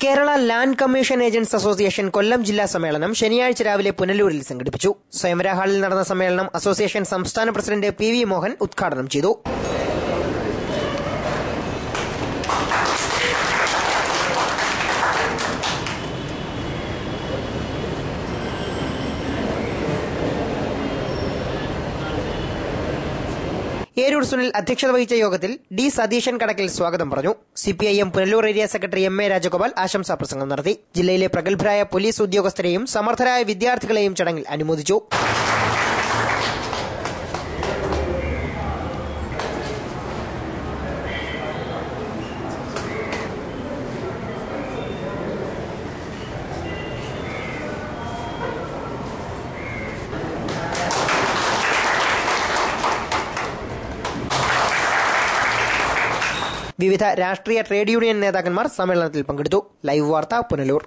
Kerala land commission agents association Kollam ജില്ലാ സമ്മേളനം ശനിയാഴ്ച രാവിലെ പുനലൂരിൽ സംഘടിപ്പിച്ചു. സ്വയംവര ഹാളിൽ നടന്ന സമ്മേളനം അസോസിയേഷൻ സംസ്ഥാന പ്രസിഡന്റ് പി.വി. മോഹൻ ഉദ്ഘാടനം ചെയ്തു. ഏരൂർ സുനിൽ അധ്യക്ഷത വഹിച്ച യോഗത്തിൽ ഡി സതീശൻ കടക്കൽ സ്വാഗതം പറഞ്ഞു. CPIM Punalur area secretary MA. Rajagopal ആശംസാ പ്രസംഗം നടത്തി. ജില്ലയിലെ പ്രഗത്ഭരായ പോലീസ് ഉദ്യോഗസ്ഥരെയും സമർത്ഥരായ വിദ്യാർത്ഥികളെയും ചടങ്ങിൽ അനുമോദിച്ചു. വിവിധ രാഷ്ട്രീയ ട്രേഡ് യൂണിയൻ നേതാക്കന്മാർ സമ്മേളനത്തിൽ പങ്കെടുത്തു. ലൈവ് വാർത്ത പുനലൂർ.